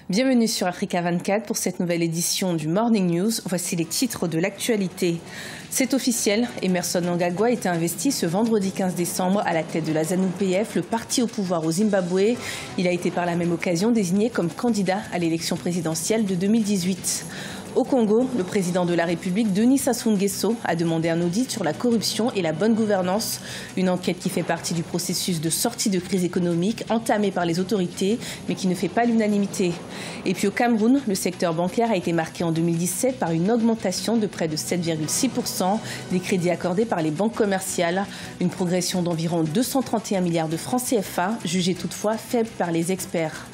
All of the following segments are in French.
Bienvenue sur Africa 24 pour cette nouvelle édition du Morning News. Voici les titres de l'actualité. C'est officiel, Emmerson Mnangagwa a été investi ce vendredi 15 décembre à la tête de la ZANU-PF, le parti au pouvoir au Zimbabwe. Il a été par la même occasion désigné comme candidat à l'élection présidentielle de 2018. Au Congo, le président de la République, Denis Sassou Nguesso, a demandé un audit sur la corruption et la bonne gouvernance. Une enquête qui fait partie du processus de sortie de crise économique entamé par les autorités, mais qui ne fait pas l'unanimité. Et puis au Cameroun, le secteur bancaire a été marqué en 2017 par une augmentation de près de 7,6% des crédits accordés par les banques commerciales. Une progression d'environ 231 milliards de francs CFA, jugée toutefois faible par les experts.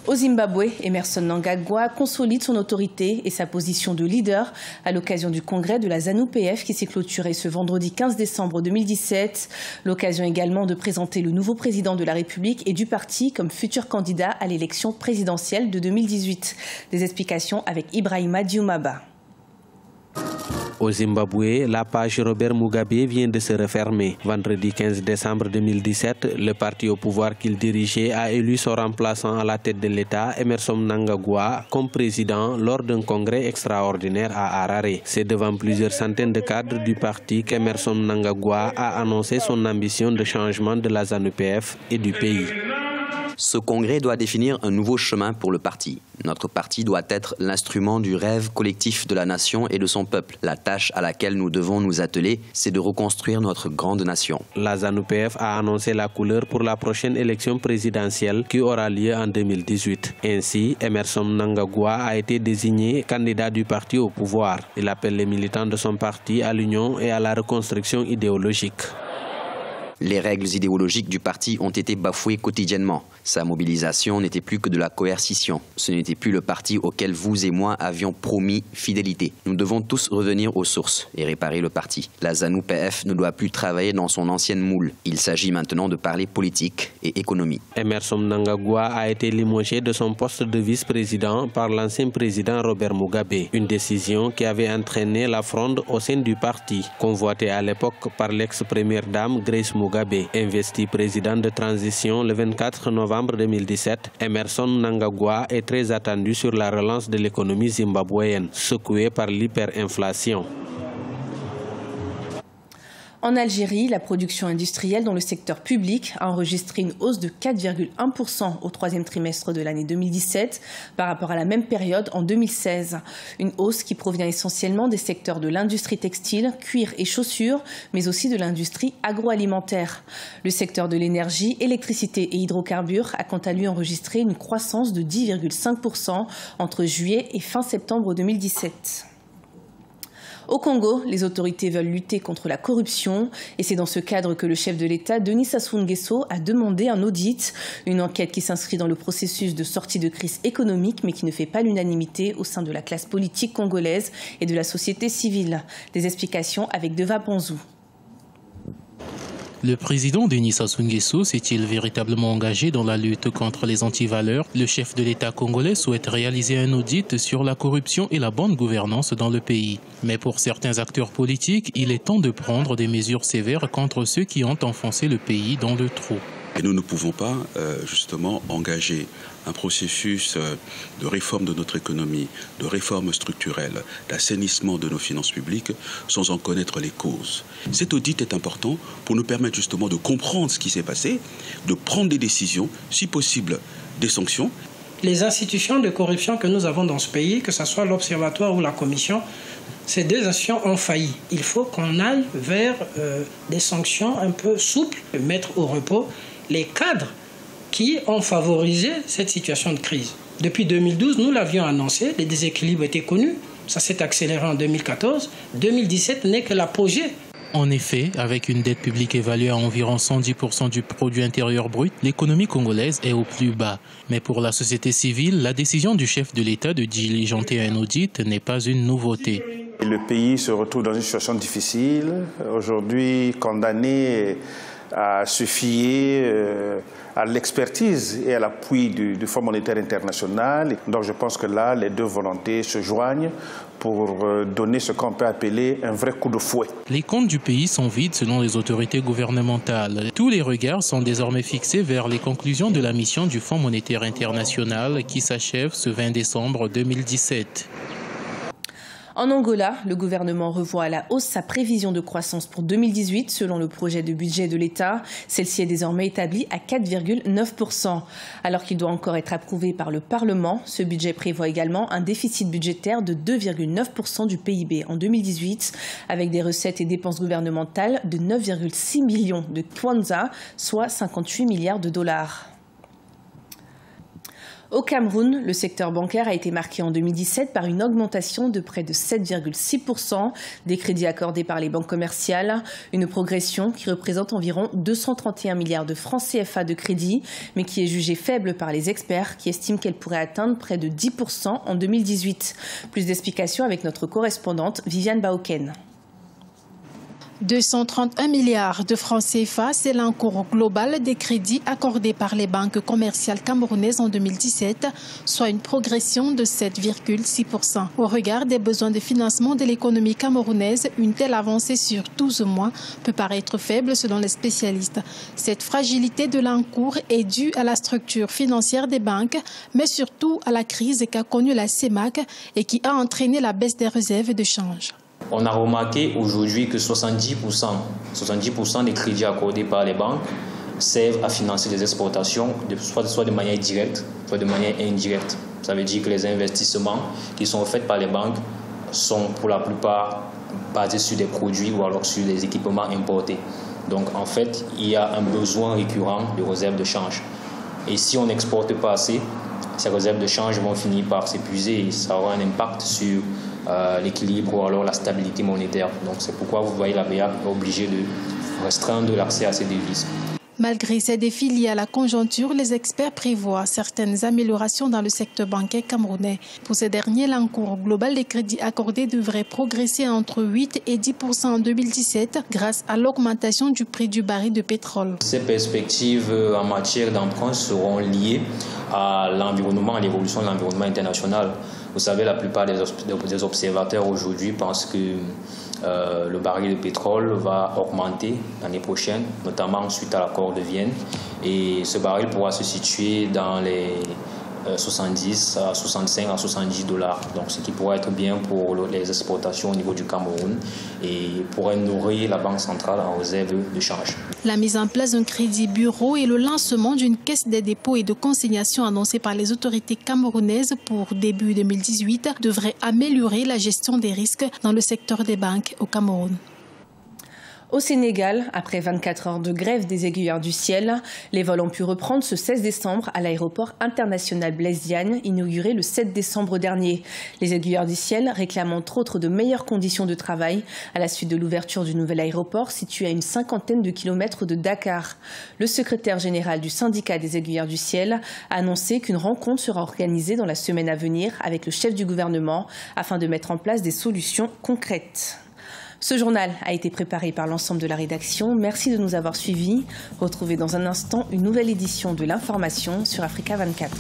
Au Zimbabwe, Emmerson Mnangagwa consolide son autorité et sa position de leader à l'occasion du congrès de la ZANU-PF qui s'est clôturé ce vendredi 15 décembre 2017. L'occasion également de présenter le nouveau président de la République et du parti comme futur candidat à l'élection présidentielle de 2018. Des explications avec Ibrahima Dioumaba. Au Zimbabwe, la page Robert Mugabe vient de se refermer. Vendredi 15 décembre 2017, le parti au pouvoir qu'il dirigeait a élu son remplaçant à la tête de l'État, Emmerson Mnangagwa, comme président lors d'un congrès extraordinaire à Harare. C'est devant plusieurs centaines de cadres du parti qu'Emmerson Mnangagwa a annoncé son ambition de changement de la ZANU-PF et du pays. Ce congrès doit définir un nouveau chemin pour le parti. Notre parti doit être l'instrument du rêve collectif de la nation et de son peuple. La tâche à laquelle nous devons nous atteler, c'est de reconstruire notre grande nation. La ZANU-PF a annoncé la couleur pour la prochaine élection présidentielle qui aura lieu en 2018. Ainsi, Emmerson Mnangagwa a été désigné candidat du parti au pouvoir. Il appelle les militants de son parti à l'union et à la reconstruction idéologique. Les règles idéologiques du parti ont été bafouées quotidiennement. Sa mobilisation n'était plus que de la coercition. Ce n'était plus le parti auquel vous et moi avions promis fidélité. Nous devons tous revenir aux sources et réparer le parti. La ZANU-PF ne doit plus travailler dans son ancienne moule. Il s'agit maintenant de parler politique et économie. Emmerson Mnangagwa a été limogé de son poste de vice-président par l'ancien président Robert Mugabe. Une décision qui avait entraîné la fronde au sein du parti, convoitée à l'époque par l'ex-première dame Grace Mugabe. Investi président de transition le 24 novembre 2017, Emmerson Mnangagwa est très attendu sur la relance de l'économie zimbabwéenne, secouée par l'hyperinflation. En Algérie, la production industrielle dans le secteur public a enregistré une hausse de 4,1% au troisième trimestre de l'année 2017 par rapport à la même période en 2016. Une hausse qui provient essentiellement des secteurs de l'industrie textile, cuir et chaussures, mais aussi de l'industrie agroalimentaire. Le secteur de l'énergie, électricité et hydrocarbures a quant à lui enregistré une croissance de 10,5% entre juillet et fin septembre 2017. Au Congo, les autorités veulent lutter contre la corruption et c'est dans ce cadre que le chef de l'État, Denis Sassou Nguesso, a demandé un audit, une enquête qui s'inscrit dans le processus de sortie de crise économique mais qui ne fait pas l'unanimité au sein de la classe politique congolaise et de la société civile. Des explications avec Deva Panzou. Le président Denis Sassou Nguesso s'est-il véritablement engagé dans la lutte contre les antivaleurs? Le chef de l'État congolais souhaite réaliser un audit sur la corruption et la bonne gouvernance dans le pays. Mais pour certains acteurs politiques, il est temps de prendre des mesures sévères contre ceux qui ont enfoncé le pays dans le trou. Et nous ne pouvons pas justement engager un processus de réforme de notre économie, de réforme structurelle, d'assainissement de nos finances publiques sans en connaître les causes. Cet audit est important pour nous permettre justement de comprendre ce qui s'est passé, de prendre des décisions, si possible des sanctions. Les institutions de corruption que nous avons dans ce pays, que ce soit l'Observatoire ou la Commission, ces deux institutions ont failli. Il faut qu'on aille vers des sanctions un peu souples, mettre au repos les cadres qui ont favorisé cette situation de crise. Depuis 2012, nous l'avions annoncé, les déséquilibres étaient connus, ça s'est accéléré en 2014, 2017 n'est que l'apogée. En effet, avec une dette publique évaluée à environ 110% du produit intérieur brut, l'économie congolaise est au plus bas. Mais pour la société civile, la décision du chef de l'État de diligenter un audit n'est pas une nouveauté. Le pays se retrouve dans une situation difficile, aujourd'hui condamné à se fier à l'expertise et à l'appui du Fonds monétaire international. Donc je pense que là, les deux volontés se joignent pour donner ce qu'on peut appeler un vrai coup de fouet. Les comptes du pays sont vides selon les autorités gouvernementales. Tous les regards sont désormais fixés vers les conclusions de la mission du Fonds monétaire international qui s'achève ce 20 décembre 2017. En Angola, le gouvernement revoit à la hausse sa prévision de croissance pour 2018 selon le projet de budget de l'État. Celle-ci est désormais établie à 4,9%. Alors qu'il doit encore être approuvé par le Parlement, ce budget prévoit également un déficit budgétaire de 2,9% du PIB en 2018, avec des recettes et dépenses gouvernementales de 9,6 millions de kwanza, soit 58 milliards de dollars. Au Cameroun, le secteur bancaire a été marqué en 2017 par une augmentation de près de 7,6% des crédits accordés par les banques commerciales, une progression qui représente environ 231 milliards de francs CFA de crédit, mais qui est jugée faible par les experts qui estiment qu'elle pourrait atteindre près de 10% en 2018. Plus d'explications avec notre correspondante Viviane Baoken. 231 milliards de francs CFA, c'est l'encours global des crédits accordés par les banques commerciales camerounaises en 2017, soit une progression de 7,6%. Au regard des besoins de financement de l'économie camerounaise, une telle avancée sur 12 mois peut paraître faible selon les spécialistes. Cette fragilité de l'encours est due à la structure financière des banques, mais surtout à la crise qu'a connue la CEMAC et qui a entraîné la baisse des réserves de change. On a remarqué aujourd'hui que 70% des crédits accordés par les banques servent à financer des exportations, soit de manière directe, soit de manière indirecte. Ça veut dire que les investissements qui sont faits par les banques sont pour la plupart basés sur des produits ou alors sur des équipements importés. Donc en fait, il y a un besoin récurrent de réserves de change. Et si on n'exporte pas assez, ces réserves de change vont finir par s'épuiser et ça aura un impact sur l'équilibre ou alors la stabilité monétaire. Donc c'est pourquoi vous voyez la BEA est obligée de restreindre l'accès à ces devises. Malgré ces défis liés à la conjoncture, les experts prévoient certaines améliorations dans le secteur bancaire camerounais. Pour ces derniers, l'encours global des crédits accordés devrait progresser entre 8 et 10% en 2017 grâce à l'augmentation du prix du baril de pétrole. Ces perspectives en matière d'emprunt seront liées à l'environnement, à l'évolution de l'environnement international. Vous savez, la plupart des observateurs aujourd'hui pensent que le baril de pétrole va augmenter l'année prochaine, notamment suite à l'accord de Vienne. Et ce baril pourra se situer dans les 70 à 65 à 70 dollars. Donc, ce qui pourrait être bien pour les exportations au niveau du Cameroun et pourrait nourrir la Banque centrale en réserve de change. La mise en place d'un crédit bureau et le lancement d'une caisse des dépôts et de consignation annoncée par les autorités camerounaises pour début 2018 devrait améliorer la gestion des risques dans le secteur des banques au Cameroun. Au Sénégal, après 24 heures de grève des aiguilleurs du ciel, les vols ont pu reprendre ce 16 décembre à l'aéroport international Blaise Diagne, inauguré le 7 décembre dernier. Les aiguilleurs du ciel réclament entre autres de meilleures conditions de travail à la suite de l'ouverture du nouvel aéroport situé à une 50aine de kilomètres de Dakar. Le secrétaire général du syndicat des aiguilleurs du ciel a annoncé qu'une rencontre sera organisée dans la semaine à venir avec le chef du gouvernement afin de mettre en place des solutions concrètes. Ce journal a été préparé par l'ensemble de la rédaction. Merci de nous avoir suivis. Retrouvez dans un instant une nouvelle édition de l'information sur Africa 24.